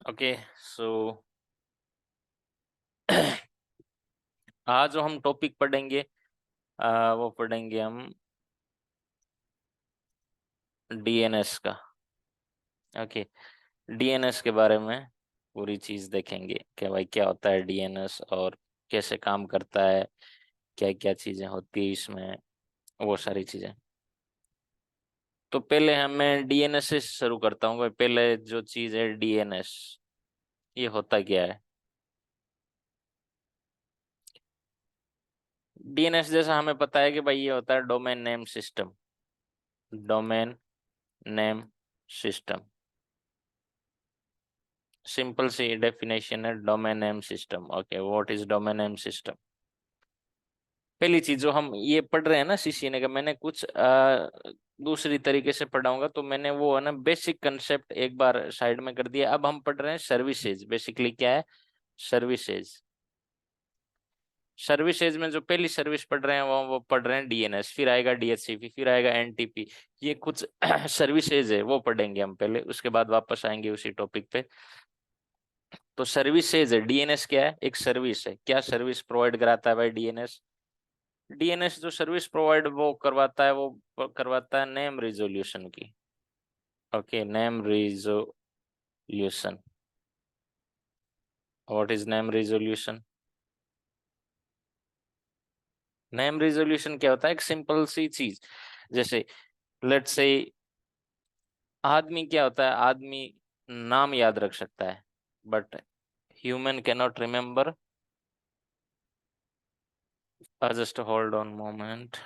Okay so आज जो हम टॉपिक पढ़ेंगे वो पढ़ेंगे हम डीएनएस का। ओके, डीएनएस के बारे में पूरी चीज देखेंगे कि भाई क्या होता है डीएनएस और कैसे काम करता है, क्या क्या चीजें होती है इसमें, वो सारी चीजें। तो पहले मैं डीएनएस से शुरू करता हूँ भाई। पहले जो चीज है डीएनएस, ये होता क्या है? डीएनएस जैसा हमें पता है कि भाई ये होता है domain name system. Domain name system, simple सी डेफिनेशन है domain name system. Okay, what is domain name system? पहली चीज जो हम ये पढ़ रहे हैं ना सीसीएनए का, मैंने कुछ दूसरी तरीके से पढ़ाऊंगा, तो मैंने वो है ना बेसिक कंसेप्ट एक बार साइड में कर दिया। अब हम पढ़ रहे हैं सर्विसेज। बेसिकली क्या है सर्विसेज? सर्विसेज में जो पहली सर्विस पढ़ रहे हैं वो पढ़ रहे हैं डीएनएस, फिर आएगा डीएचसीपी, फिर आएगा एनटीपी। ये कुछ सर्विसेज है, वो पढ़ेंगे हम पहले, उसके बाद वापस आएंगे उसी टॉपिक पे। तो सर्विसेज है, डीएनएस क्या है? एक सर्विस है। क्या सर्विस प्रोवाइड कराता है भाई डीएनएस? डीएनएस जो सर्विस प्रोवाइड वो करवाता है, वो करवाता है नेम रिजोल्यूशन की। Okay, name resolution. What is name resolution? Name resolution क्या होता है? एक सिंपल सी चीज, जैसे लेट्स से आदमी क्या होता है, आदमी नाम याद रख सकता है, but human can not remember. Just hold on moment.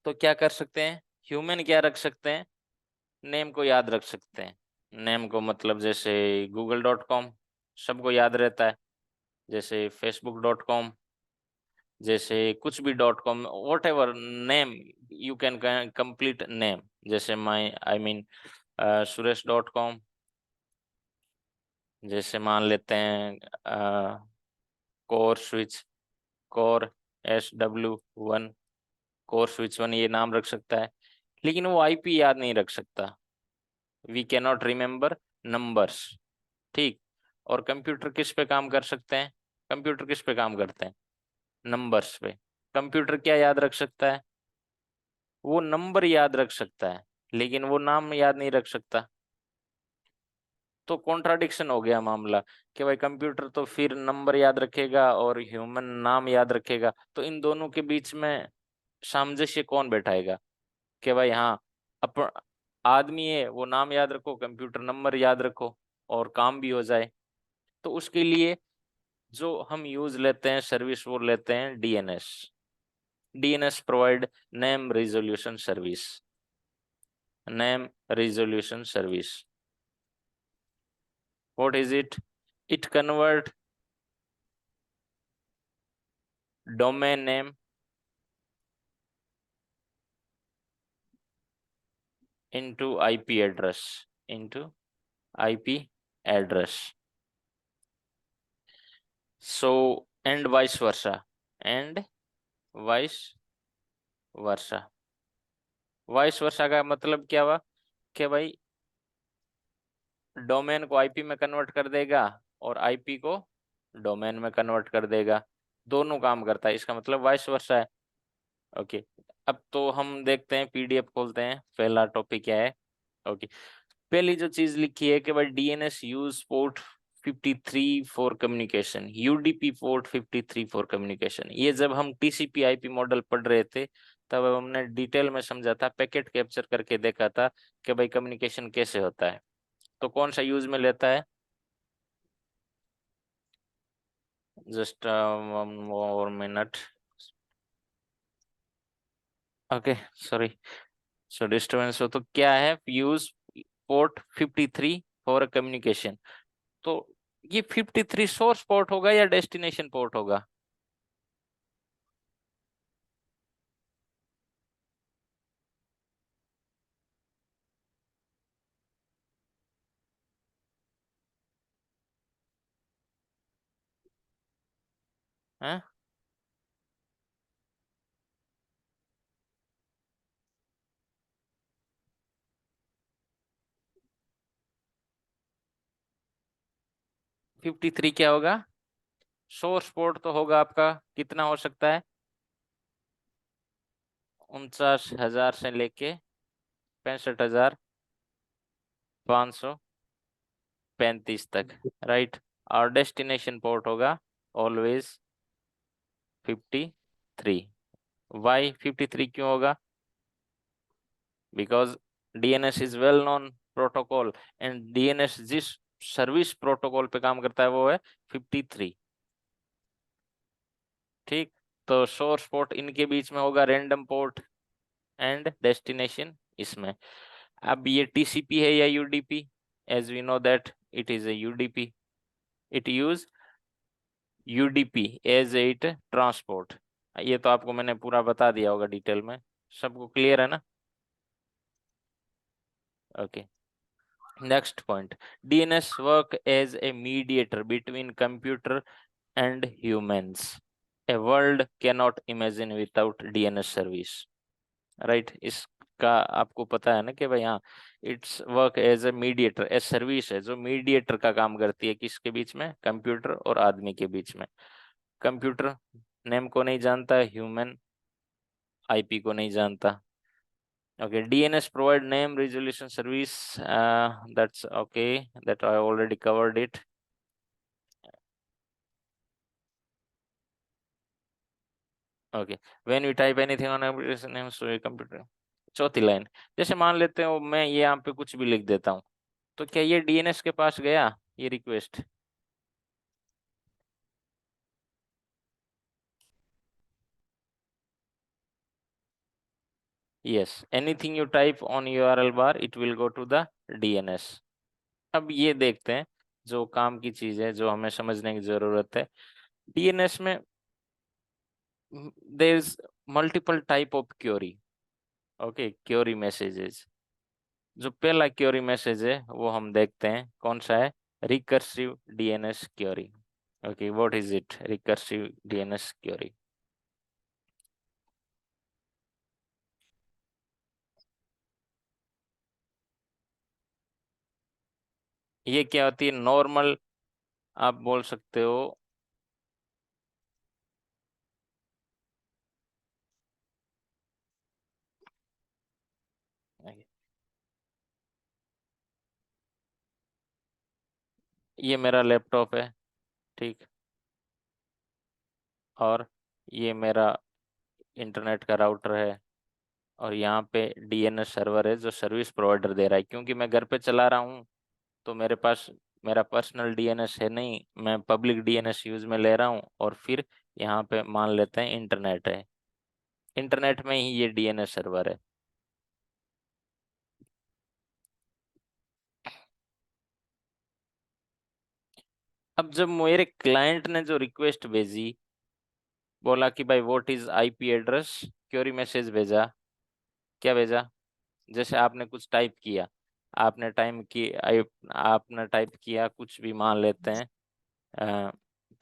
तो क्या कर सकते हैं? ह्यूमन क्या रख सकते हैं? नेम को याद रख सकते हैं। नेम को मतलब जैसे google.com सबको याद रहता है, जैसे facebook.com, जैसे कुछ भी .com, what ever name you can complete name. जैसे माई आई मीन suresh.com, जैसे मान लेते हैं core switch, core SW1, core switch 1, ये नाम रख सकता है, लेकिन वो आईपी याद नहीं रख सकता। We can not remember numbers. ठीक। और कंप्यूटर किस पे काम कर सकते हैं? कंप्यूटर किस पे काम करते हैं? नंबर्स पे। कंप्यूटर क्या याद रख सकता है? वो नंबर याद रख सकता है, लेकिन वो नाम याद नहीं रख सकता। तो कॉन्ट्राडिक्शन हो गया मामला कि भाई कंप्यूटर तो फिर नंबर याद रखेगा और ह्यूमन नाम याद रखेगा, तो इन दोनों के बीच में सामंजस्य कौन बैठाएगा कि भाई हाँ, अप आदमी है वो नाम याद रखो, कंप्यूटर नंबर याद रखो, और काम भी हो जाए। तो उसके लिए जो हम यूज लेते हैं सर्विस, वो लेते हैं DNS. DNS provide name resolution service. Name resolution service, what is it? It convert domain name into IP address, into IP address. So and vice versa, and vice versa। Vice versa का मतलब क्या हुआ कि भाई domain को IP में convert कर देगा और आईपी को डोमेन में कन्वर्ट कर देगा। दोनों काम करता है, इसका मतलब वाइस वर्सा है। ओके, अब तो हम देखते हैं, पीडीएफ खोलते हैं, पहला टॉपिक क्या है। ओके, पहली जो चीज लिखी है कि भाई DNS use port 53 for communication, UDP port 53 for communication. ये जब हम टीसीपी आईपी मॉडल पढ़ रहे थे तब हमने डिटेल में समझा था, पैकेट कैप्चर करके देखा था कि भाई कम्युनिकेशन कैसे होता है। तो कौन सा यूज में लेता है? Just one more minute. Okay, sorry, so disturbance हो तो क्या है, यूज पोर्ट 53 फॉर कम्युनिकेशन। तो ये 53 सोर्स पोर्ट होगा या डेस्टिनेशन पोर्ट होगा? हैं? 53 क्या होगा? सोर्स पोर्ट तो होगा आपका, कितना हो सकता है? 49,000 से लेके 65,535 तक, राइट। और डेस्टिनेशन पोर्ट होगा ऑलवेज 53। वाई 53 क्यों होगा? Because DNS is well known protocol, and DNS जिस सर्विस प्रोटोकॉल पे काम करता है वो है 53। ठीक, तो सोर्स पोर्ट इनके बीच में होगा रैंडम पोर्ट, एंड डेस्टिनेशन इसमें। अब ये टीसीपी है या UDP? As we know that it is a UDP, it use UDP as it transport. ये तो आपको मैंने पूरा बता दिया होगा डिटेल में, सबको क्लियर है ना? Okay, next point, DNS work as a mediator between computer and humans. A world cannot imagine without DNS service. Right, इसका आपको पता है ना कि भाई हाँ, it's work as a mediator, a service है जो मीडिएटर का काम करती है, किसके बीच में? कंप्यूटर और आदमी के बीच में। कंप्यूटर नेम को नहीं जानता, ह्यूमन आईपी को नहीं जानता। Okay, DNS provide name resolution service, that's okay, that I already covered it. Okay, when we type anything on application name so computer. चौथी लाइन, जैसे मान लेते हो मैं ये यहाँ पे कुछ भी लिख देता हूँ, तो क्या ये डीएनएस के पास गया ये request? Yes, anything you type on URL bar it will go to the DNS. अब ये देखते हैं जो काम की चीज है, जो हमें समझने की जरूरत है। डीएनएस में there is multiple type of query. Okay, query messages. जो पहला क्वेरी मैसेज है वो हम देखते हैं कौन सा है, recursive DNS query. Okay, what is it? Recursive DNS query. ये क्या होती है? नॉर्मल, आप बोल सकते हो। ये मेरा लैपटॉप है, ठीक, और ये मेरा इंटरनेट का राउटर है, और यहाँ पे डीएनएस सर्वर है जो सर्विस प्रोवाइडर दे रहा है। क्योंकि मैं घर पे चला रहा हूँ तो मेरे पास मेरा पर्सनल डीएनएस है नहीं, मैं पब्लिक डीएनएस यूज में ले रहा हूँ, और फिर यहाँ पे मान लेते हैं इंटरनेट है, इंटरनेट में ही ये डीएनएस सर्वर है। अब जब मेरे क्लाइंट ने जो रिक्वेस्ट भेजी, बोला कि भाई what is IP address, query message भेजा, क्या भेजा? जैसे आपने कुछ टाइप किया, आपने टाइप किया कुछ भी, मान लेते हैं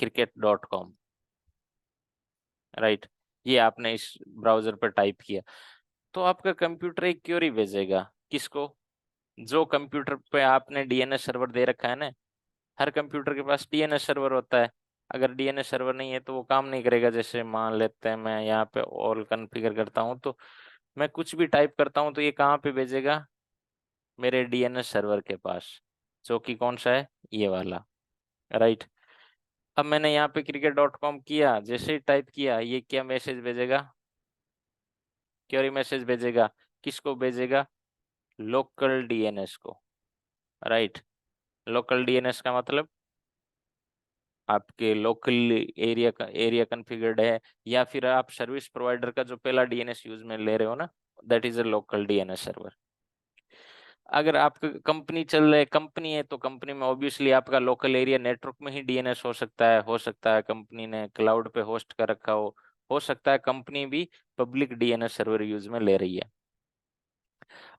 cricket.com, राइट। ये आपने इस ब्राउजर पर टाइप किया, तो आपका कंप्यूटर एक क्वेरी भेजेगा, किसको? जो कंप्यूटर पे आपने डीएनएस सर्वर दे रखा है ना, हर कंप्यूटर के पास डीएनएस सर्वर होता है। अगर डीएनएस सर्वर नहीं है तो वो काम नहीं करेगा। जैसे मान लेते हैं मैं यहाँ पे ऑल कॉन्फ़िगर करता हूँ, तो मैं कुछ भी टाइप करता हूँ तो ये कहाँ पे भेजेगा? मेरे डीएनएस सर्वर के पास, जो कि कौन सा है? ये वाला, राइट। अब मैंने यहाँ पे cricket.com किया, जैसे ही टाइप किया ये क्या मैसेज भेजेगा? क्वेरी मैसेज भेजेगा। किसको भेजेगा? लोकल डीएनएस को, राइट। लोकल डीएनएस का मतलब आपके लोकल एरिया कॉन्फ़िगर्ड है, या फिर आप सर्विस प्रोवाइडर का जो पहला डीएनएस यूज में ले रहे हो ना, that is a local DNS server. अगर आपका कंपनी चल रहा है, कंपनी है, तो कंपनी में ऑब्वियसली आपका लोकल एरिया नेटवर्क में ही डीएनएस हो सकता है कंपनी ने क्लाउड पे होस्ट कर रखा हो सकता है कंपनी भी पब्लिक डीएनएस सर्वर यूज में ले रही है।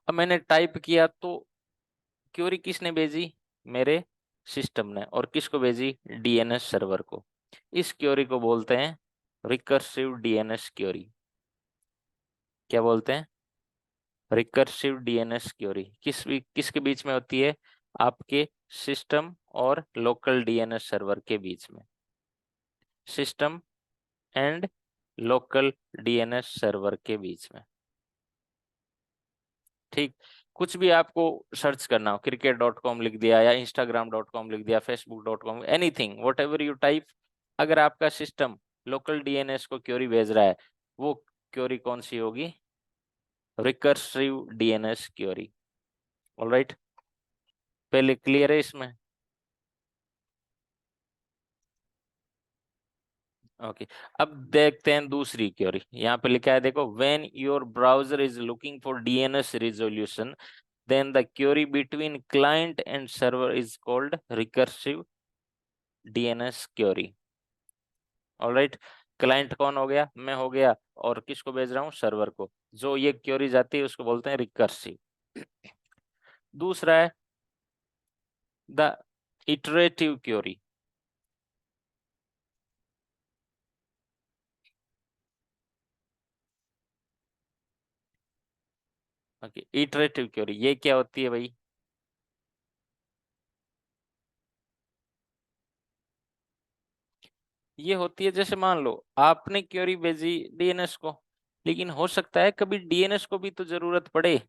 अब मैंने टाइप किया तो क्वेरी किसने भेजी? मेरे सिस्टम ने। और किसको भेजी? डीएनएस सर्वर को। इस क्वेरी को बोलते हैं रिकर्सिव डीएनएस क्वेरी। क्या बोलते हैं? Recursive DNS query. किसके बीच में होती है? आपके सिस्टम और लोकल डीएनएस सर्वर के बीच में, system and local DNS server के बीच में। ठीक, कुछ भी आपको सर्च करना हो, cricket.com लिख दिया या instagram.com लिख दिया, facebook.com, anything what ever you type, अगर आपका सिस्टम लोकल डीएनएस को क्वेरी भेज रहा है, वो क्वेरी कौन सी होगी? Recursive DNS query. ऑलराइट, पहले क्लियर है इसमें? ओके, अब देखते हैं दूसरी क्वेरी। यहाँ पे लिखा है देखो, when your browser is looking for DNS resolution then the query between client and server is called recursive DNS query. All right, client कौन हो गया? मैं हो गया, और किसको भेज रहा हूँ? सर्वर को। जो ये क्वेरी जाती है उसको बोलते हैं रिकर्सिव। दूसरा है the iterative query. Okay, iterative query ये क्या होती है भाई? ये होती है, जैसे मान लो आपने क्वेरी भेजी डीएनएस को, लेकिन हो सकता है कभी डीएनएस को भी तो जरूरत पड़े।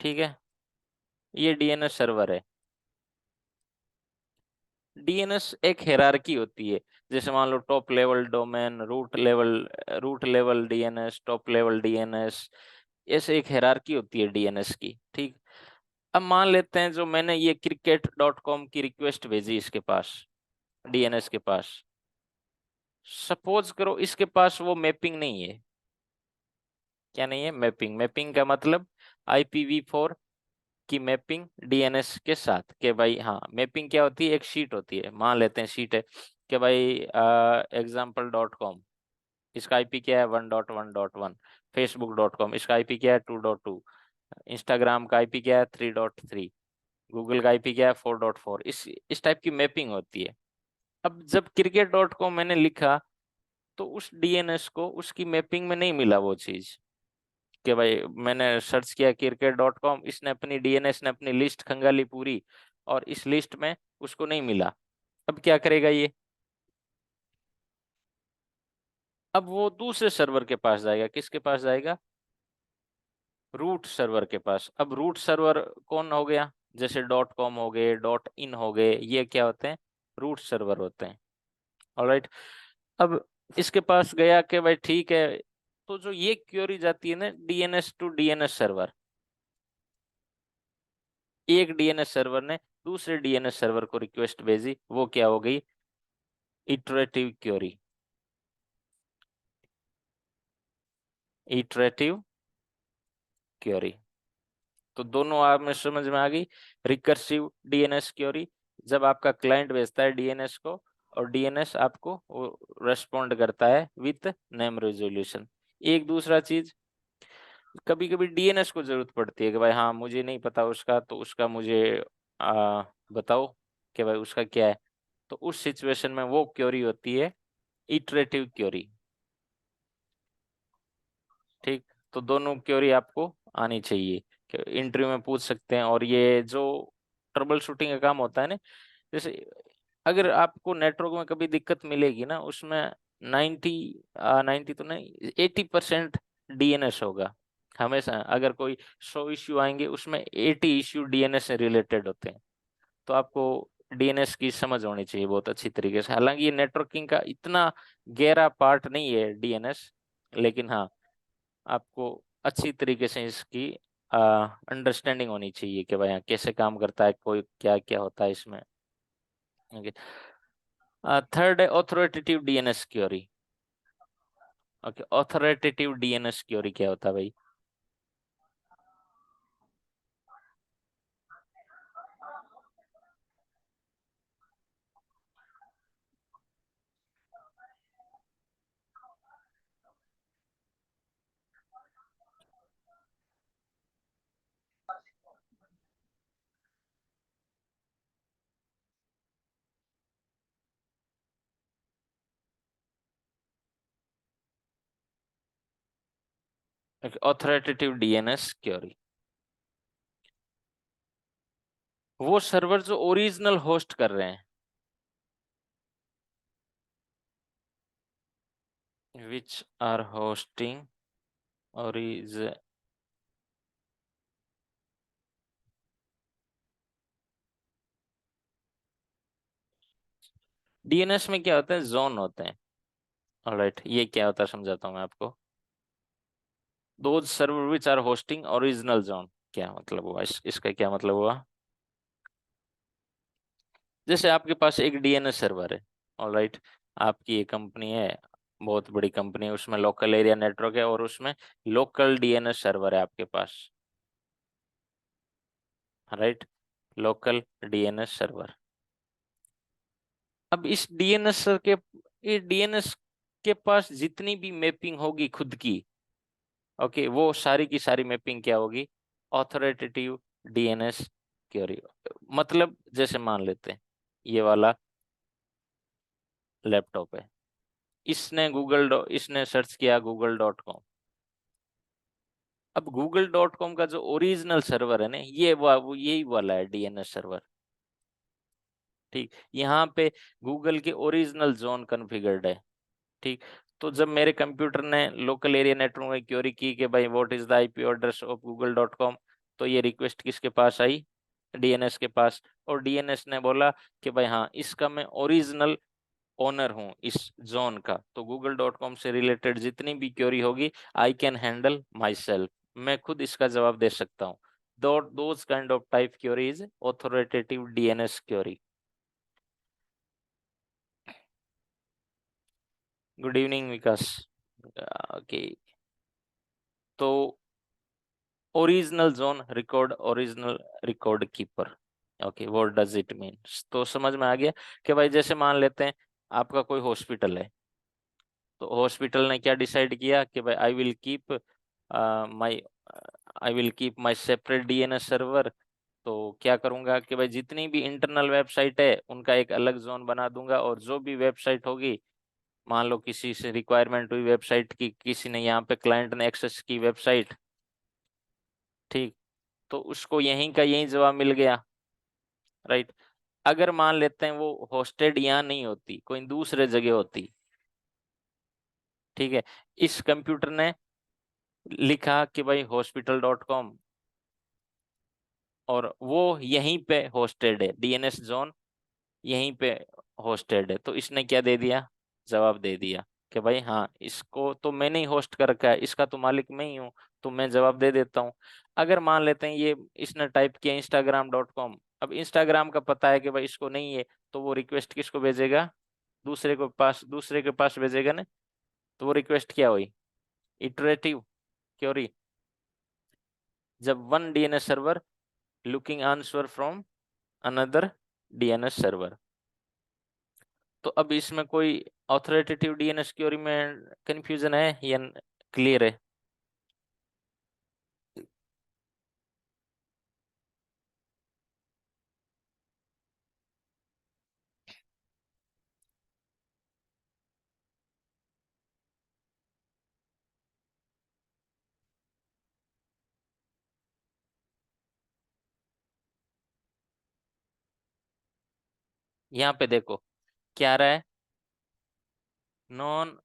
ठीक है, ये डीएनएस सर्वर है। डीएनएस एक हायरार्की होती है, जैसे मान लो top level domain, root level DNS, top level DNS, ऐसे एक हायरार्की होती है डीएनएस की। ठीक, अब मान लेते हैं जो मैंने ये cricket.com की रिक्वेस्ट भेजी इसके पास, डीएनएस के पास, सपोज करो इसके पास वो मैपिंग नहीं है। क्या नहीं है? मैपिंग। मैपिंग का मतलब IPv4 की मैपिंग डीएनएस के साथ, के भाई हाँ, मैपिंग क्या होती है? एक शीट होती है, मान लेते हैं शीट है कि भाई example.com, इसका आईपी क्या है? 1.1.1। facebook.com, इसका आईपी क्या है? 2.2। इंस्टाग्राम का आईपी क्या है? 3.3। गूगल का आईपी क्या है? 4.4। इस टाइप की मैपिंग होती है। अब जब cricket.com मैंने लिखा, तो उस डीएनएस को उसकी मैपिंग में नहीं मिला वो चीज, कि भाई मैंने सर्च किया cricket.com, इसने अपनी डीएनएस ने अपनी लिस्ट खंगाली पूरी, और इस लिस्ट में उसको नहीं मिला। अब क्या करेगा ये? अब वो दूसरे सर्वर के पास जाएगा। किसके पास जाएगा? रूट सर्वर के पास। अब रूट सर्वर कौन हो गया? जैसे .com हो गए, .in हो गए, ये क्या होते हैं? रूट सर्वर होते हैं। ऑलराइट, अब इसके पास गया कि भाई ठीक है, तो जो ये क्वेरी जाती है ना डीएनएस टू डीएनएस सर्वर, एक डीएनएस सर्वर ने दूसरे डीएनएस सर्वर को रिक्वेस्ट भेजी, वो क्या हो गई? Iterative query. Iterative query. तो दोनों आप में समझ में आ गई। रिकर्सिव डीएनएस क्वेरी, जब आपका क्लाइंट भेजता है डीएनएस को, और डीएनएस आपको रेस्पॉन्ड करता है विथ नेम रेजोल्यूशन। एक दूसरा चीज, कभी कभी डीएनएस को जरूरत पड़ती है कि भाई हाँ मुझे नहीं पता उसका, तो उसका मुझे बताओ कि भाई उसका क्या है। तो उस सिचुएशन में वो क्वेरी होती है इटरेटिव क्वेरी। ठीक, तो दोनों क्वेरी आपको आनी चाहिए, इंटरव्यू में पूछ सकते हैं। और ये जो ट्रबल शूटिंग का काम होता है ना, जैसे अगर आपको नेटवर्क में कभी दिक्कत मिलेगी ना, उसमें 90 तो नहीं, 80% डीएनएस होगा हमेशा। अगर कोई 100 इश्यू आएंगे, उसमें 80 इश्यू डीएनएस से रिलेटेड होते हैं। तो आपको डीएनएस की समझ होनी चाहिए बहुत अच्छी तरीके से। हालांकि ये नेटवर्किंग का इतना गहरा पार्ट नहीं है डीएनएस, लेकिन हाँ, आपको अच्छी तरीके से इसकी अंडरस्टैंडिंग होनी चाहिए कि भाई हाँ, कैसे काम करता है, कोई क्या क्या होता है इसमें। ओके, थर्ड है authoritative DNS query. Okay, authoritative DNS query क्या होता है भाई? ऑथोरिटेटिव डीएनएस क्वेरी, वो सर्वर जो ओरिजिनल होस्ट कर रहे हैं, विच आर होस्टिंग ओरिज डीएनएस में क्या होता है, जोन होते हैं। ऑलराइट, ये क्या होता है समझाता हूँ मैं आपको। दो server which are hosting original zone, क्या मतलब हुआ इसका क्या मतलब हुआ। जैसे आपके पास एक डीएनएस सर्वर है, ऑलराइट, आपकी ये कंपनी है, बहुत बड़ी कंपनी है, उसमें लोकल एरिया नेटवर्क है और उसमें लोकल डीएनएस सर्वर है आपके पास, राइट, लोकल डीएनएस सर्वर। अब इस डीएनएस के, ये डीएनएस के पास जितनी भी मैपिंग होगी खुद की, ओके, वो सारी की सारी मैपिंग क्या होगी, ऑथोरिटेटिव डीएनएस क्वेरी। मतलब जैसे मान लेते हैं ये वाला लैपटॉप है, इसने सर्च किया google.com। अब google.com का जो ओरिजिनल सर्वर है ना, वो यही वाला है डीएनएस सर्वर, ठीक। यहाँ पे गूगल के ओरिजिनल जोन कॉन्फ़िगर्ड है, ठीक। तो जब मेरे कंप्यूटर ने लोकल एरिया नेटवर्क में क्वेरी की कि भाई what is the IP address of google.com, तो ये रिक्वेस्ट किसके पास आई, डीएनएस के पास। और डीएनएस ने बोला कि भाई हाँ, इसका मैं ओरिजिनल ओनर हूँ इस जोन का, तो google.com से रिलेटेड जितनी भी क्वेरी होगी I can handle myself, मैं खुद इसका जवाब दे सकता हूँ। Those kind of type query is authoritative DNS query. Good evening Vikas. Okay, तो original zone record, original record keeper, okay, what does it mean. तो समझ में आ गया कि भाई जैसे मान लेते हैं आपका कोई हॉस्पिटल है, तो हॉस्पिटल ने क्या डिसाइड किया कि भाई my I will keep my separate DNS server. तो क्या करूंगा कि भाई जितनी भी इंटरनल वेबसाइट है उनका एक अलग जोन बना दूंगा, और जो भी वेबसाइट होगी, मान लो किसी से रिक्वायरमेंट हुई वेबसाइट की, किसी ने यहाँ पे क्लाइंट ने एक्सेस की वेबसाइट, ठीक, तो उसको यहीं का यहीं जवाब मिल गया, राइट। अगर मान लेते हैं वो होस्टेड यहाँ नहीं होती, कोई दूसरे जगह होती, ठीक है, इस कंप्यूटर ने लिखा कि भाई hospital.com, और वो यहीं पे होस्टेड है, डीएनएस जोन यहीं पे होस्टेड है, तो इसने क्या दे दिया, जवाब दे दिया कि भाई हाँ, इसको तो मैंने ही होस्ट कर रखा है, इसका तो मालिक मैं ही हूँ, तो मैं जवाब दे देता हूँ। अगर मान लेते हैं ये इसने टाइप किया instagram.com, अब इंस्टाग्राम का पता है कि भाई इसको नहीं है, तो वो रिक्वेस्ट किसको भेजेगा, दूसरे के पास भेजेगा ना। तो वो रिक्वेस्ट क्या हुई, इटरेटिव क्वेरी, जब one DNS server looking answer from another DNS server. तो अब इसमें कोई ऑथोरिटेटिव डीएनएस क्वेरी में कंफ्यूजन है या क्लियर है। यहाँ पे देखो क्या आ रहा है, नॉन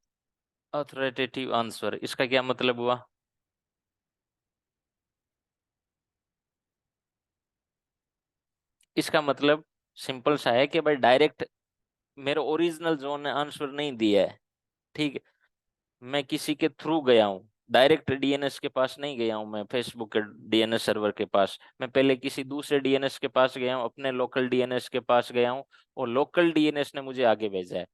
ऑथोरिटेटिव आंसर, इसका क्या मतलब हुआ, इसका मतलब सिंपल सा है कि भाई डायरेक्ट मेरे ओरिजिनल जोन ने आंसर नहीं दिया है, ठीक है, मैं किसी के थ्रू गया हूँ, डायरेक्ट डीएनएस के पास नहीं गया हूँ, मैं फेसबुक के डीएनएस सर्वर के पास, मैं पहले किसी दूसरे डीएनएस के पास गया हूँ, अपने लोकल डीएनएस के पास गया हूँ, और लोकल डीएनएस ने मुझे आगे भेजा है।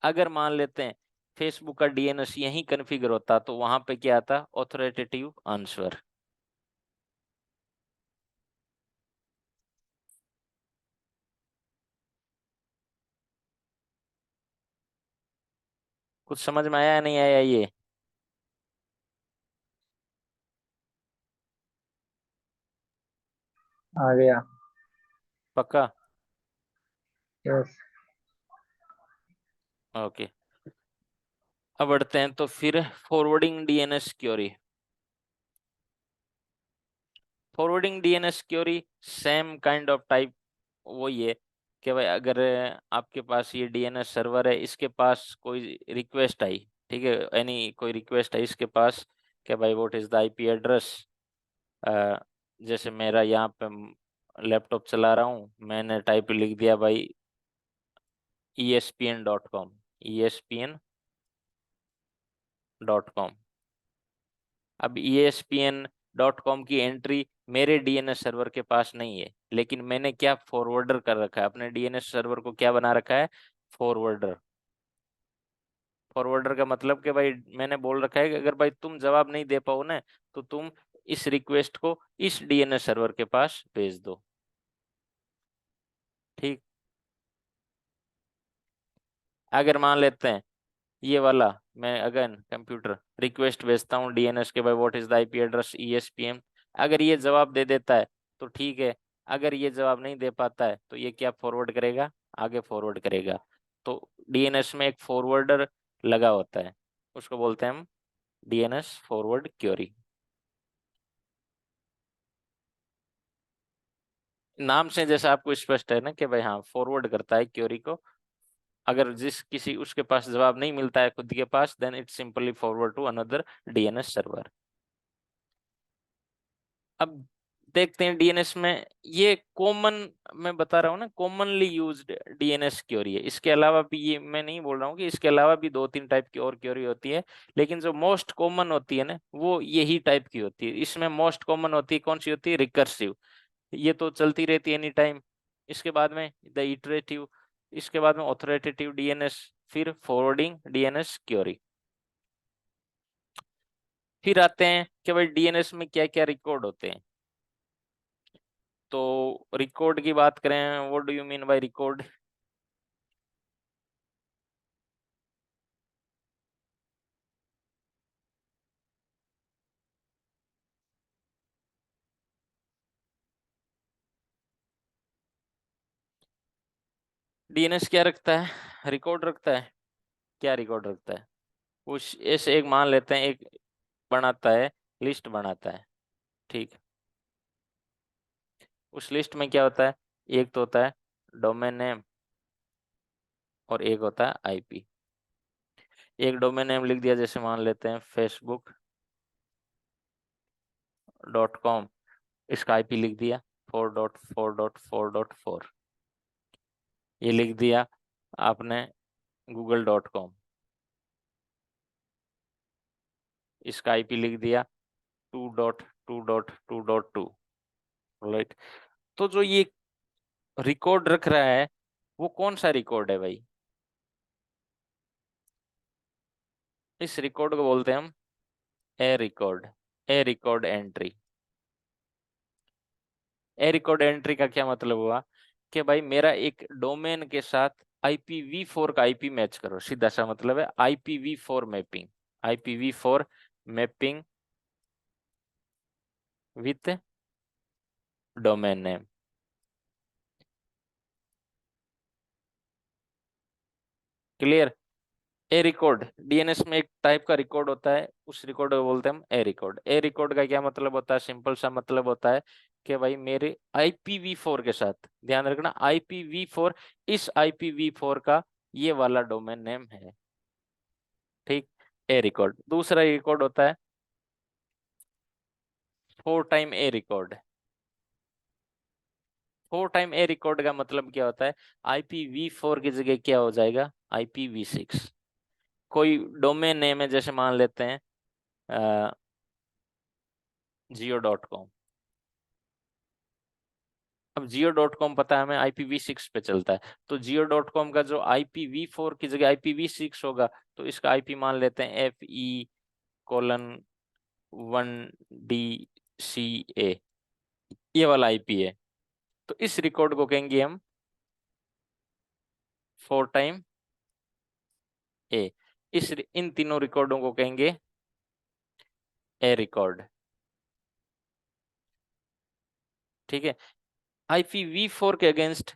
अगर मान लेते हैं फेसबुक का डीएनएस यही कॉन्फ़िगर होता, तो वहां पे क्या आता, ऑथोरिटेटिव आंसर। कुछ समझ में आया या नहीं आया ये, आ गया। पक्का। यस। ओके, अब बढ़ते हैं, तो फिर forwarding DNS query. Forwarding DNS query same kind of type वही है कि भाई अगर आपके पास ये डीएनएस सर्वर है, इसके पास कोई रिक्वेस्ट आई, ठीक है, एनी कोई रिक्वेस्ट है इसके पास कि भाई what is the IP address. जैसे मेरा यहाँ पे लैपटॉप चला रहा हूँ, मैंने टाइप लिख दिया भाई ESPN.com, ESPN.com। अब ESPN.com की एंट्री मेरे डीएनएस सर्वर के पास नहीं है, लेकिन मैंने क्या फॉरवर्डर कर रखा है, अपने डीएनएस सर्वर को क्या बना रखा है, फॉरवर्डर। फॉरवर्डर का मतलब कि भाई मैंने बोल रखा है कि अगर भाई तुम जवाब नहीं दे पाओ ना, तो तुम इस रिक्वेस्ट को इस डीएनएस सर्वर के पास भेज दो। ठीक, अगर मान लेते हैं ये वाला, मैं अगेन कंप्यूटर रिक्वेस्ट भेजता हूँ डीएनएस के, भाई what is the IP address ESPN, अगर ये जवाब दे देता है तो ठीक है, अगर ये जवाब नहीं दे पाता है तो ये क्या फॉरवर्ड करेगा, आगे फॉरवर्ड करेगा। तो डीएनएस में एक फॉरवर्डर लगा होता है, उसको बोलते हैं हम डीएनएस फॉरवर्ड क्वेरी। नाम से जैसा आपको स्पष्ट है ना कि भाई हाँ फॉरवर्ड करता है क्वेरी को, अगर जिस किसी उसके पास जवाब नहीं मिलता है खुद के पास, then it simply forward to another DNS server. अब देखते हैं डीएनएस में ये कॉमन, मैं बता रहा हूँ ना कॉमनली यूज्ड डीएनएस क्वेरी है। इसके अलावा भी, ये मैं नहीं बोल रहा हूँ कि इसके अलावा भी 2-3 टाइप की और क्वेरी होती है, लेकिन जो मोस्ट कॉमन होती है ना वो यही टाइप की होती है। इसमें मोस्ट कॉमन होती है कौन सी होती है, रिकर्सिव, ये तो चलती रहती है एनी टाइम। इसके बाद में द इटरेटिव, इसके बाद में ऑथोरिटेटिव डीएनएस, फिर फॉरवर्डिंग डीएनएस क्वेरी। फिर आते हैं कि भाई डीएनएस में क्या क्या रिकॉर्ड होते हैं। तो रिकॉर्ड की बात करें, what do you mean by record. DNS क्या रखता है, रिकॉर्ड रखता है। क्या रिकॉर्ड रखता है, उस ऐसे एक मान लेते हैं, एक बनाता है, लिस्ट बनाता है, ठीक। उस लिस्ट में क्या होता है, एक तो होता है डोमेन नेम और एक होता है आईपी। एक डोमेन नेम लिख दिया, जैसे मान लेते हैं facebook.com, इसका आईपी लिख दिया 4.4.4.4, ये लिख दिया आपने google.com, इसका आईपी लिख दिया 2.2.2.2, राइट। तो जो ये रिकॉर्ड रख रहा है वो कौन सा रिकॉर्ड है भाई, इस रिकॉर्ड को बोलते हैं हम ए रिकॉर्ड, ए रिकॉर्ड एंट्री। ए रिकॉर्ड एंट्री का क्या मतलब हुआ कि भाई मेरा एक डोमेन के साथ IPv4 का आईपी मैच करो, सीधा सा मतलब है IPv4 mapping, IPv4 mapping with domain name. Clear. A record DNS में एक टाइप का रिकॉर्ड होता है, उस रिकॉर्ड को बोलते हैं हम ए रिकॉर्ड। ए रिकॉर्ड का क्या मतलब होता है, सिंपल सा मतलब होता है कि भाई मेरे IPv4 के साथ, ध्यान रखना IPv4, इस IPv4 का ये वाला डोमेन नेम है, ठीक। ए रिकॉर्ड। दूसरा रिकॉर्ड होता है 4 टाइम ए रिकॉर्ड। 4 टाइम ए रिकॉर्ड का मतलब क्या होता है, IPv4 की जगह क्या हो जाएगा, IPv6। कोई डोमेन नेम है, जैसे मान लेते हैं जियो.com। अब जियो.com पता है हमें IPv6 पे चलता है, तो जियो.com का जो IPv4 की जगह IPv6 होगा, तो इसका आईपी मान लेते हैं FE:1DC A, ये वाला आईपी है। तो इस रिकॉर्ड को कहेंगे हम 4 टाइम A। इन तीनों रिकॉर्डों को कहेंगे ए रिकॉर्ड, ठीक है। IPv4 के अगेंस्ट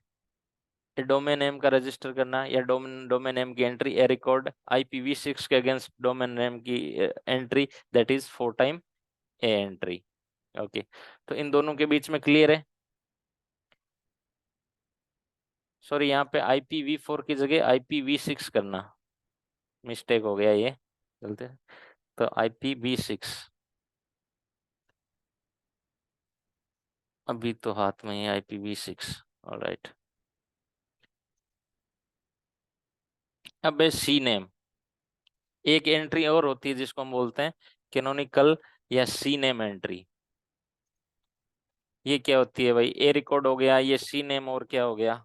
डोमेन नेम का रजिस्टर करना या डोमेन नेम की एंट्री ए रिकॉर्ड, IPv6 के अगेंस्ट डोमेन नेम की entry, that is 4 time A entry. Okay, तो इन दोनों के बीच में क्लियर है। सॉरी, यहाँ पे IPv4 की जगह IPv6 करना, मिस्टेक हो गया ये, चलते। तो IPv6 अभी तो हाथ में है, IPv6। ऑलराइट, अब है सी नेम। एक एंट्री और होती है जिसको हम बोलते हैं कैनोनिकल या सी नेम एंट्री। ये क्या होती है भाई? ए रिकॉर्ड हो गया, ये सी नेम, और क्या हो गया?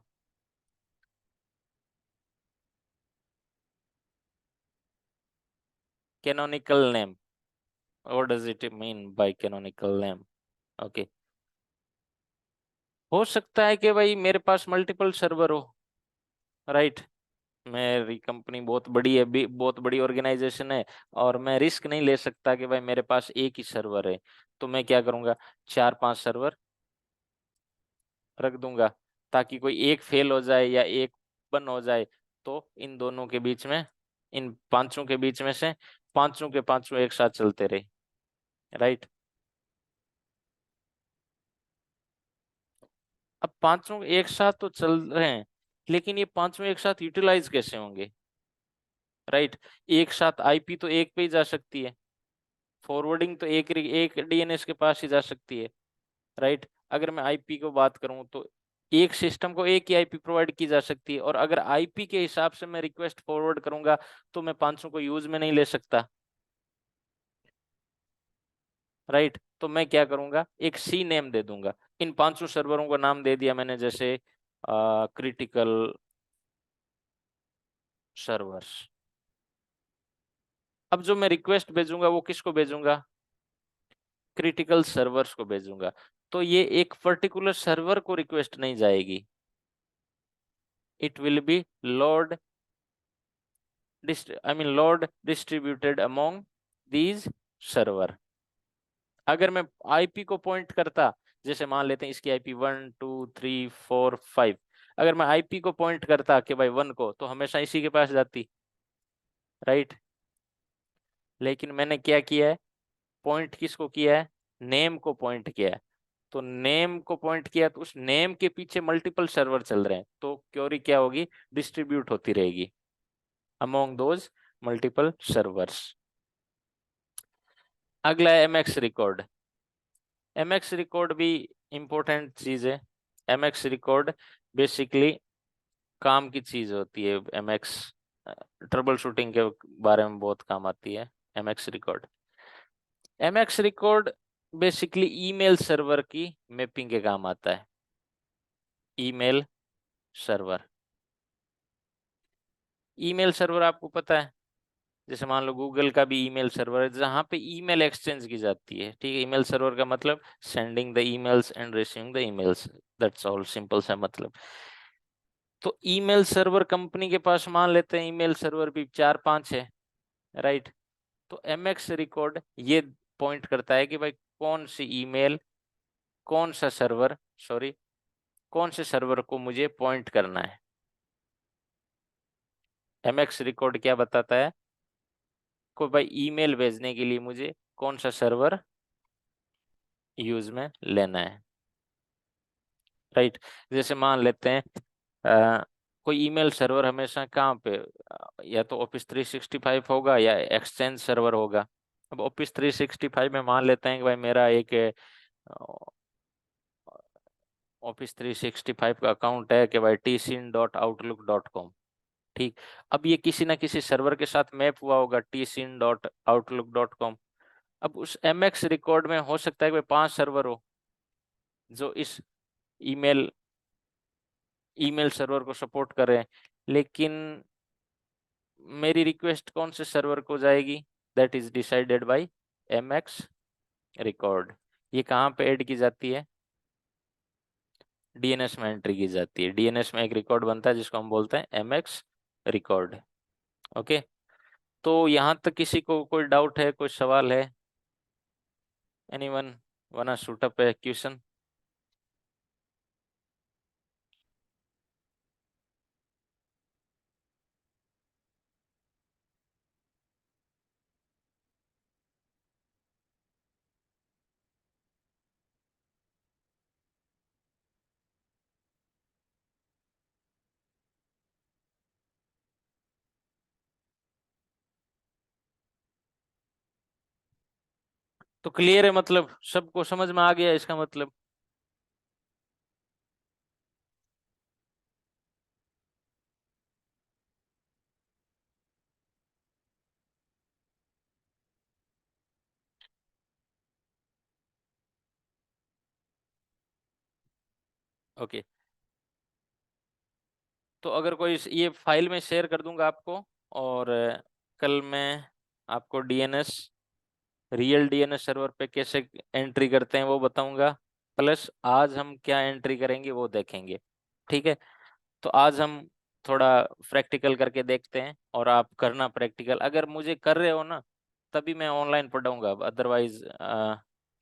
Canonical name. What does it mean by canonical name? Okay, हो सकता है कि भाई मेरे पास मल्टीपल सर्वर हो, राइट। मेरी कंपनी बहुत बड़ी है, बहुत बड़ी ऑर्गेनाइजेशन है, और मैं रिस्क नहीं ले सकता कि भाई मेरे पास एक ही सर्वर है। तो मैं क्या करूंगा, 4-5 सर्वर रख दूंगा, ताकि कोई एक फेल हो जाए या एक बंद हो जाए, तो इन दोनों के बीच में, इन पांचों के बीच में से पांचों के पांचों एक साथ चलते रहे, राइट। अब पांचों एक साथ तो चल रहे हैं, लेकिन ये पांचों एक साथ यूटिलाइज कैसे होंगे, राइट। एक साथ आईपी तो एक पे ही जा सकती है, फॉरवर्डिंग तो एक एक डीएनएस के पास ही जा सकती है, राइट। अगर मैं आईपी को बात करूं तो एक सिस्टम को एक ही आईपी प्रोवाइड की जा सकती है, और अगर आईपी के हिसाब से मैं रिक्वेस्ट फॉरवर्ड करूंगा तो मैं 500 को यूज में नहीं ले सकता, राइट। तो मैं क्या करूंगा, एक सी नेम दे दूंगा। इन 500 सर्वरों का नाम दे दिया मैंने, जैसे क्रिटिकल सर्वर्स। अब जो मैं रिक्वेस्ट भेजूंगा वो किसको भेजूंगा? क्रिटिकल सर्वर्स को भेजूंगा। तो ये एक पर्टिकुलर सर्वर को रिक्वेस्ट नहीं जाएगी, it will be load, load distributed among these server. अगर मैं आईपी को पॉइंट करता, जैसे मान लेते हैं इसकी आईपी 1 2 3 4 5, अगर मैं आईपी को पॉइंट करता कि भाई 1 को, तो हमेशा इसी के पास जाती, राइट। लेकिन मैंने क्या किया है, पॉइंट किसको किया है? नेम को पॉइंट किया है। तो नेम को पॉइंट किया तो उस नेम के पीछे मल्टीपल सर्वर चल रहे हैं, तो क्योरी क्या होगी, डिस्ट्रीब्यूट होती रहेगी अमोंग दोज मल्टीपल सर्वर्स। अगला है एमएक्स रिकॉर्ड। एमएक्स रिकॉर्ड भी इंपॉर्टेंट चीज है। एमएक्स रिकॉर्ड बेसिकली काम की चीज होती है। एमएक्स ट्रबल शूटिंग के बारे में बहुत काम आती है MX record. MX record basically email server की मैपिंग के काम आता है। ईमेल सर्वर, ईमेल सर्वर आपको पता है, जैसे मान लो गूगल का भी ईमेल सर्वर है जहां पे ईमेल एक्सचेंज की जाती है, ठीक है। ईमेल सर्वर का मतलब sending the emails and receiving the emails, that's all, simple सा मतलब। तो ईमेल सर्वर कंपनी के पास मान लेते हैं ईमेल सर्वर भी 4-5 है, राइट। तो एमएक्स रिकॉर्ड ये पॉइंट करता है कि भाई कौन सी ईमेल, कौन सा सर्वर, सॉरी, कौन से सर्वर को मुझे पॉइंट करना है। एमएक्स रिकॉर्ड क्या बताता है, को भाई ईमेल भेजने के लिए मुझे कौन सा सर्वर यूज में लेना है, राइट। जैसे मान लेते हैं कोई ईमेल सर्वर हमेशा कहाँ पे, या तो Office 365 होगा या एक्सचेंज सर्वर होगा। अब Office 365 में मान लेते हैं कि भाई मेरा एक Office 365 का अकाउंट है कि भाई tsin.outlook.com, ठीक। अब ये किसी ना किसी सर्वर के साथ मैप हुआ होगा, tsin.outlook.com। अब उस एमएक्स रिकॉर्ड में हो सकता है कि 5 सर्वर हो जो इस ईमेल ईमेल सर्वर को सपोर्ट करें, लेकिन मेरी रिक्वेस्ट कौन से सर्वर को जाएगी, that is decided by MX record. ये कहाँ पे ऐड की जाती है? डीएनएस में एंट्री की जाती है। डीएनएस में एक रिकॉर्ड बनता है जिसको हम बोलते हैं एमएक्स रिकॉर्ड। ओके, तो यहाँ तक किसी को कोई डाउट है, कोई सवाल है? एनीवन वाना शूट अप ए क्वेश्चन? तो क्लियर है, मतलब सबको समझ में आ गया इसका मतलब। ओके, तो अगर कोई ये फाइल में शेयर कर दूंगा आपको, और कल मैं आपको डीएनएस, रियल डीएनएस सर्वर पे कैसे एंट्री करते हैं वो बताऊंगा, प्लस आज हम क्या एंट्री करेंगे वो देखेंगे। ठीक है, तो आज हम थोड़ा प्रैक्टिकल करके देखते हैं, और आप करना प्रैक्टिकल, अगर मुझे कर रहे हो ना तभी मैं ऑनलाइन पढ़ाऊंगा, अदरवाइज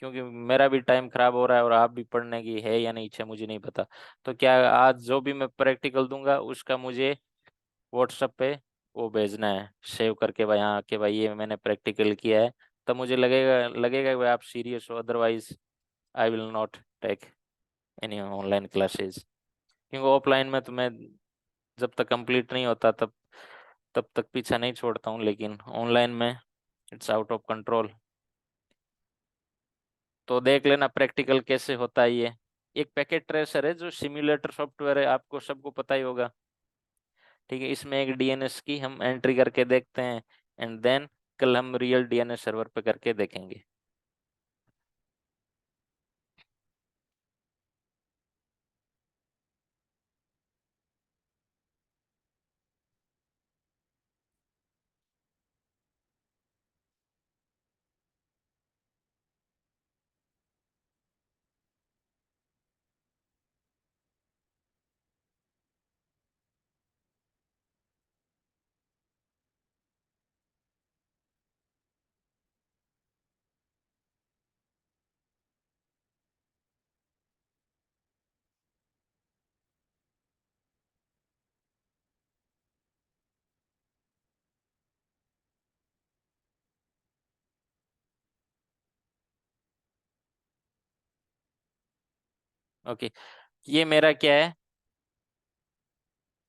क्योंकि मेरा भी टाइम खराब हो रहा है और आप भी पढ़ने की है या नहीं इच्छा मुझे नहीं पता। तो क्या आज जो भी मैं प्रैक्टिकल दूंगा उसका मुझे व्हाट्सएप पे वो भेजना है, सेव करके भाई, हाँ कि भाई ये मैंने प्रैक्टिकल किया है, तब मुझे लगेगा लगेगा कि भाई आप सीरियस हो, otherwise I will not take any online classes. क्योंकि ऑफलाइन में तो मैं जब तक कंप्लीट नहीं होता तब तक पीछा नहीं छोड़ता हूँ, लेकिन ऑनलाइन में इट्स आउट ऑफ कंट्रोल। तो देख लेना प्रैक्टिकल कैसे होता है ये। एक पैकेट ट्रेसर है जो सिम्युलेटर सॉफ्टवेयर है, आपको सबको पता ही होगा। ठीक है, इसमें एक डीएनएस की हम एंट्री करके देखते हैं, एंड देन कल हम रियल डीएनएस सर्वर पे करके देखेंगे। ओके, ये मेरा क्या है,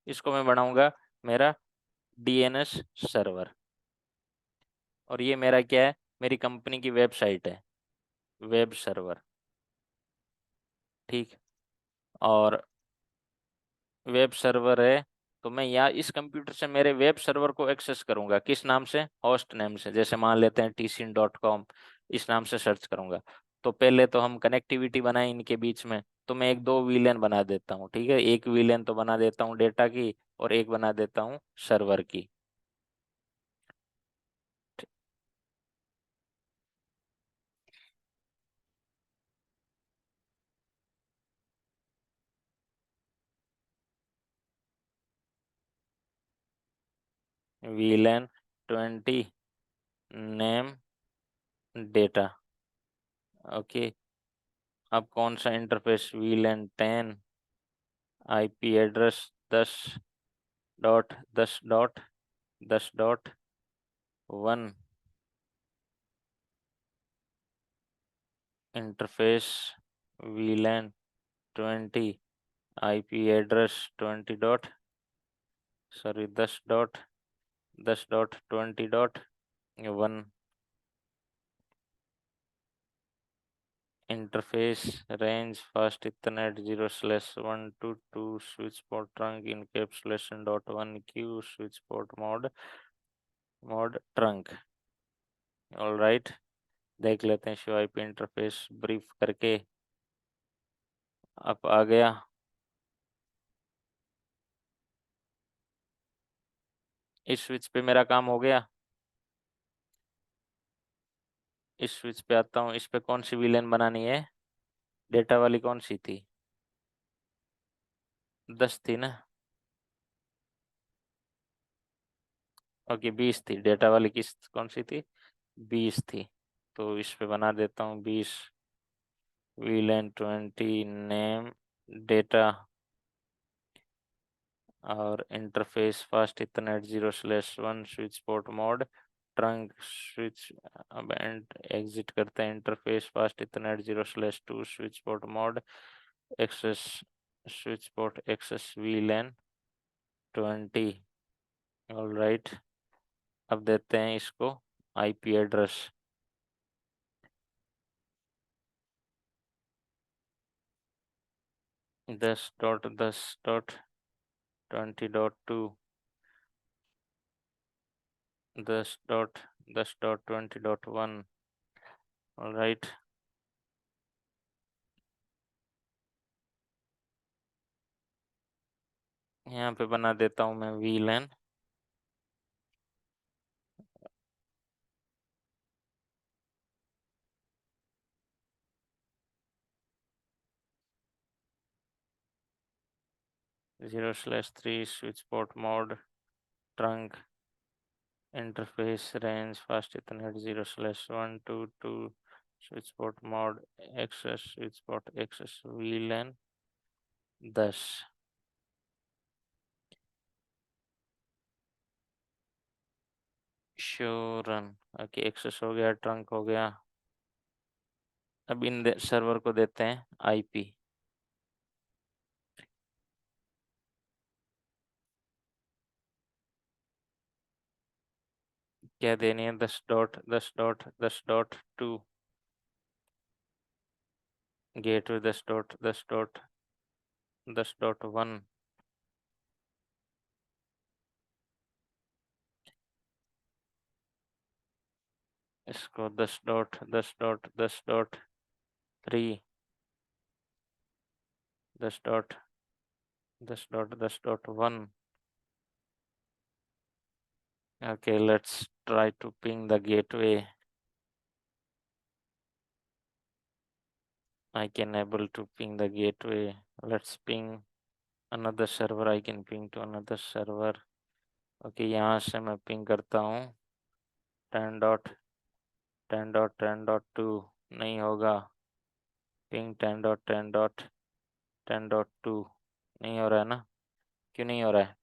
इसको मैं बनाऊंगा मेरा डीएनएस सर्वर, और ये मेरा क्या है, मेरी कंपनी की वेबसाइट है, वेब सर्वर। ठीक, और वेब सर्वर है, तो मैं यहाँ इस कंप्यूटर से मेरे वेब सर्वर को एक्सेस करूंगा, किस नाम से, होस्ट नेम से, जैसे मान लेते हैं tcin.com, इस नाम से सर्च करूंगा। तो पहले तो हम कनेक्टिविटी बनाए इनके बीच में, तो मैं एक दो वीलन बना देता हूँ। ठीक है, एक वीलन तो बना देता हूँ डेटा की, और एक बना देता हूँ सर्वर की। VLAN 20, name, data. ओके, अब कौन सा interface, VLAN 10, IP address 10.10.10.1, interface वीलैन 20, IP address 20 dot, sorry 10.10.20.1, interface range fast ethernet 0/1 to 2, switch port trunk encapsulation .1 Q, switch port mode, mode trunk. All right, देख लेते हैं show IP interface brief करके। अब आ गया, इस स्विच पे मेरा काम हो गया। इस स्विच पे आता हूँ, इस पे कौन सी विलेन बनानी है, डेटा वाली कौन सी थी, 10 थी ना, ओके 20 थी, डेटा वाली किस कौन सी थी, 20 थी। तो इस पे बना देता हूँ 20, विलेन 20, नेम, डेटा, और interface fast ethernet 0/1, switch port mode trunk switch. अब एंड एग्जिट करते हैं, interface fast ethernet 0/2, switch port mode access, switch port access VLAN 20। All right, अब देते हैं इसको आईपी एड्रेस, 10.10.20.2, 10.10.20.1। ऑलराइट, यहाँ पे बना देता हूँ मैं VLAN। (0/3) switch port mode trunk interface range fast ethernet 0/122 switch port mode access switch port access VLAN 10। Show run. Okay, access हो गया, ट्रंक हो गया। अब इन सर्वर को देते हैं IP। क्या देनी है? 10.10.10.2 गेटवे 10.10.10.1। इसको 10.10.10.3 10.10.10.1। Okay, let's try to ping the gateway. I can able to ping the gateway. Let's ping another server. I can ping to another server. Okay, यहाँ से मैं ping करता हूँ 10.10.10.2। नहीं होगा। ping 10.10.10.2 नहीं हो रहा है ना? क्यों नहीं हो रहा है?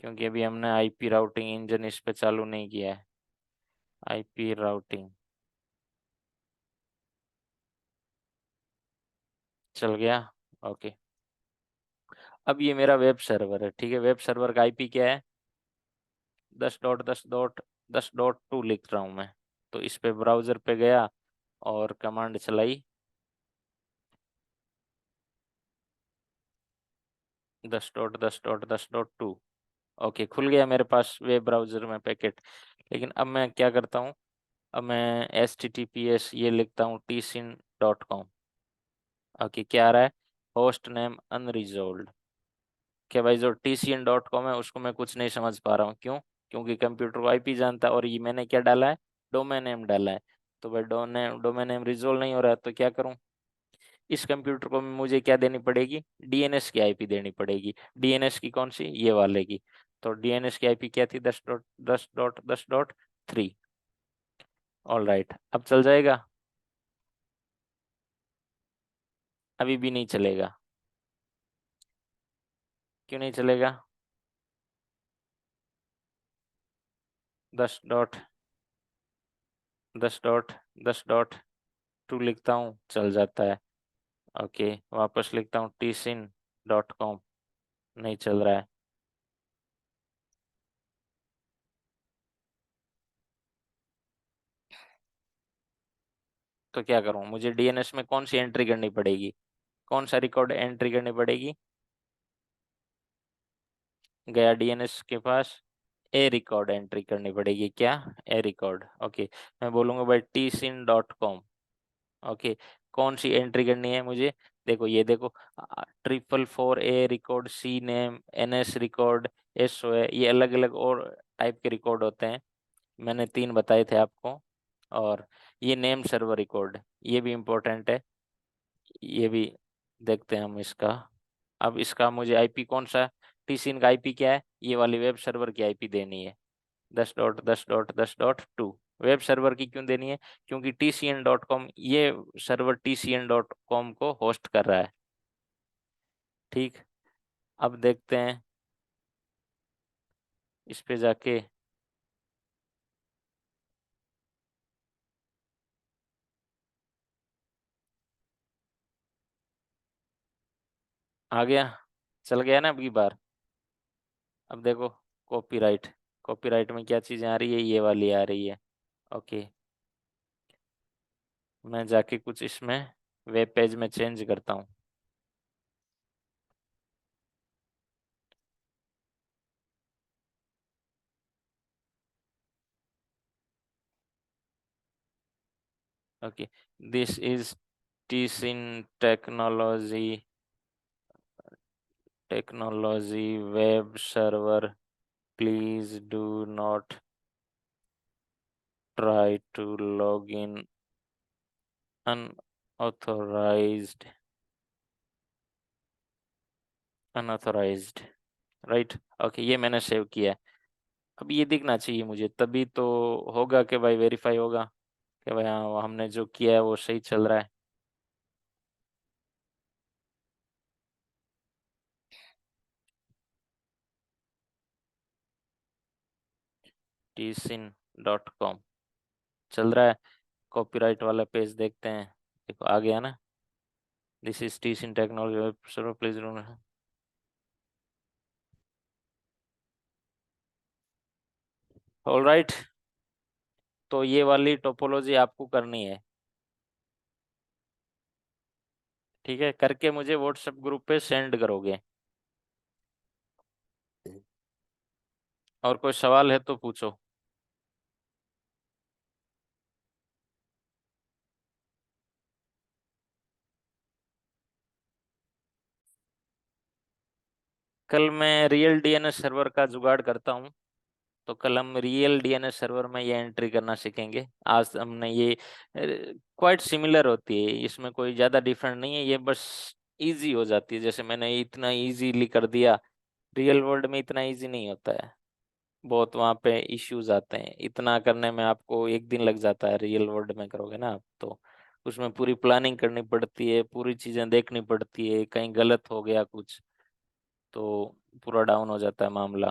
क्योंकि अभी हमने IP राउटिंग इंजन इस पे चालू नहीं किया है। IP राउटिंग चल गया। ओके, अब ये मेरा वेब सर्वर है। ठीक है, वेब सर्वर का IP क्या है? 10.10.10.2 लिख रहा हूँ मैं। तो इस पे ब्राउजर पे गया और कमांड चलाई 10.10.10.2। ओके, खुल गया मेरे पास वेब ब्राउजर में पैकेट। लेकिन अब मैं क्या करता हूँ? अब मैं HTTPS ये लिखता हूँ tsin.com। ओके, क्या आ रहा है? Host name unresolved. क्या भाई, जो tcn.com है उसको मैं कुछ नहीं समझ पा रहा हूँ। क्यों? क्योंकि कंप्यूटर को IP जानता है और ये मैंने क्या डाला है? डोमेन नेम डाला है। तो भाई डोमेन नेम रिजोल्व नहीं हो रहा है, तो क्या करूँ? इस कंप्यूटर को मुझे क्या देनी पड़ेगी? DNS की IP देनी पड़ेगी। DNS की कौन सी? ये वाले की। तो DNS की IP क्या थी? 10.10.10.3। ऑल राइट, अब चल जाएगा? अभी भी नहीं चलेगा। क्यों नहीं चलेगा? 10.10.10.2 लिखता हूँ, चल जाता है। ओके, वापस लिखता हूँ tsin.com, नहीं चल रहा है। तो क्या करूँ? मुझे DNS में कौन सी एंट्री करनी पड़ेगी? कौन सा रिकॉर्ड एंट्री करनी पड़ेगी? गया DNS के पास, ए रिकॉर्ड एंट्री करनी पड़ेगी। क्या? ए रिकॉर्ड। ओके, मैं बोलूँगा भाई tsin.com। ओके, कौन सी एंट्री करनी है मुझे? देखो, ये देखो, 444A record, C name, NS record, SOA, ये अलग अलग और टाइप के रिकॉर्ड होते हैं। मैंने 3 बताए थे आपको। और ये नेम सर्वर रिकॉर्ड, ये भी इम्पोर्टेंट है। ये भी देखते हैं हम इसका। अब इसका मुझे IP कौन सा? tsin का IP क्या है? ये वाली वेब सर्वर की IP देनी है 10.10.10.2। वेब सर्वर की क्यों देनी है? क्योंकि tcn.com, ये सर्वर tcn.com को होस्ट कर रहा है। ठीक, अब देखते हैं इस पे जाके। आ गया? चल गया ना अब की बार? अब देखो, कॉपीराइट। कॉपीराइट में क्या चीजें आ रही है? ये वाली आ रही है। ओके, मैं जाके कुछ इसमें वेब पेज में चेंज करता हूँ। Okay, this is TSIN technology web server. Please do not try to log in unauthorized. Right, okay, ये मैंने सेव किया है। अब ये दिखना चाहिए मुझे, तभी तो होगा कि भाई वेरीफाई होगा कि भाई हाँ हमने जो किया है वो सही चल रहा है। tsin.com चल रहा है। कॉपीराइट वाला पेज देखते हैं। देखो आ गया ना, this is tsin technology web server please. Alright, तो ये वाली टोपोलॉजी आपको करनी है, ठीक है, करके मुझे व्हाट्सएप ग्रुप पे सेंड करोगे। और कोई सवाल है तो पूछो। कल मैं रियल डीएनएस सर्वर का जुगाड़ करता हूँ, तो कल हम रियल डीएनएस सर्वर में ये एंट्री करना सीखेंगे। आज हमने ये क्वाइट सिमिलर होती है, इसमें कोई ज़्यादा डिफरेंट नहीं है, ये बस इजी हो जाती है। जैसे मैंने इतना इजीली कर दिया, रियल वर्ल्ड में इतना इजी नहीं होता है, बहुत वहाँ पे इश्यूज आते हैं। इतना करने में आपको एक दिन लग जाता है, रियल वर्ल्ड में करोगे ना आप तो उसमें पूरी प्लानिंग करनी पड़ती है, पूरी चीज़ें देखनी पड़ती है, कहीं गलत हो गया कुछ तो पूरा डाउन हो जाता है मामला।